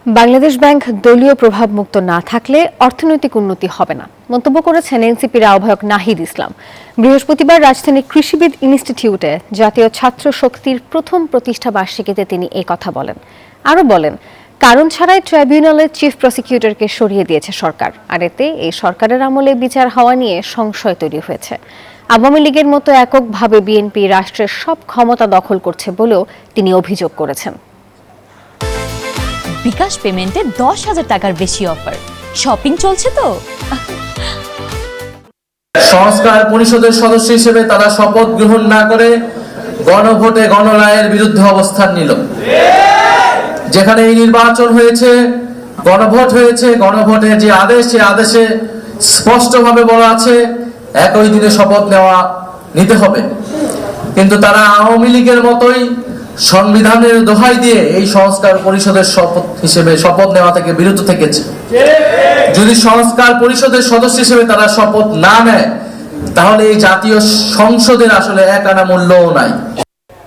Bangladesh bank দলীয় প্রভাব মুক্ত না থাকলে অর্থনৈতিক উন্নতি হবে না মন্তব্য করেছেন এনসিপির আহ্বায়ক নাহিদ ইসলাম। বৃহস্পতিবার রাজধানীর কৃষিবিদ ইনস্টিটিউটে জাতীয় ছাত্র শক্তির প্রথম প্রতিষ্ঠা বার্ষিকীতে তিনি এই কথা বলেন। আরও বলেন, কারণ ছাড়াই ট্রাইব্যুনালের চিফ প্রসিকিউটরকে সরিয়ে দিয়েছে সরকার, আর এতে এই সরকারের আমলে বিচার হওয়া নিয়ে সংশয় তৈরি হয়েছে। আওয়ামী লীগের মতো এককভাবে বিএনপি রাষ্ট্রের সব ক্ষমতা দখল করছে বলেও তিনি অভিযোগ করেছেন। বিকাশ পেমেন্টে 10,000 টাকার বেশি অফার, শপিং চলছে তো। সংস্কার পরিষদের সদস্য হিসেবে তারা শপথ গ্রহণ না করে গণভোটে গণরায়ের বিরুদ্ধে অবস্থান নিল। যেখানে এই নির্বাচন হয়েছে, গণভোট হয়েছে, গণভোটে যে আদেশ, সে আদেশে স্পষ্টভাবে বলা আছে একই দিনে শপথ নিতে হবে। কিন্তু তারা আওয়ামী লীগের মতোই সংবিধানের দোহাই দিয়ে এই সংস্কার পরিষদের শপথ নেওয়া থেকে বিরত থেকেছে। যদি সংস্কার পরিষদের সদস্য হিসেবে তারা শপথ না নেয়, তাহলে এই জাতীয় সংসদের আসলে এক আনা মূল্যও নাই।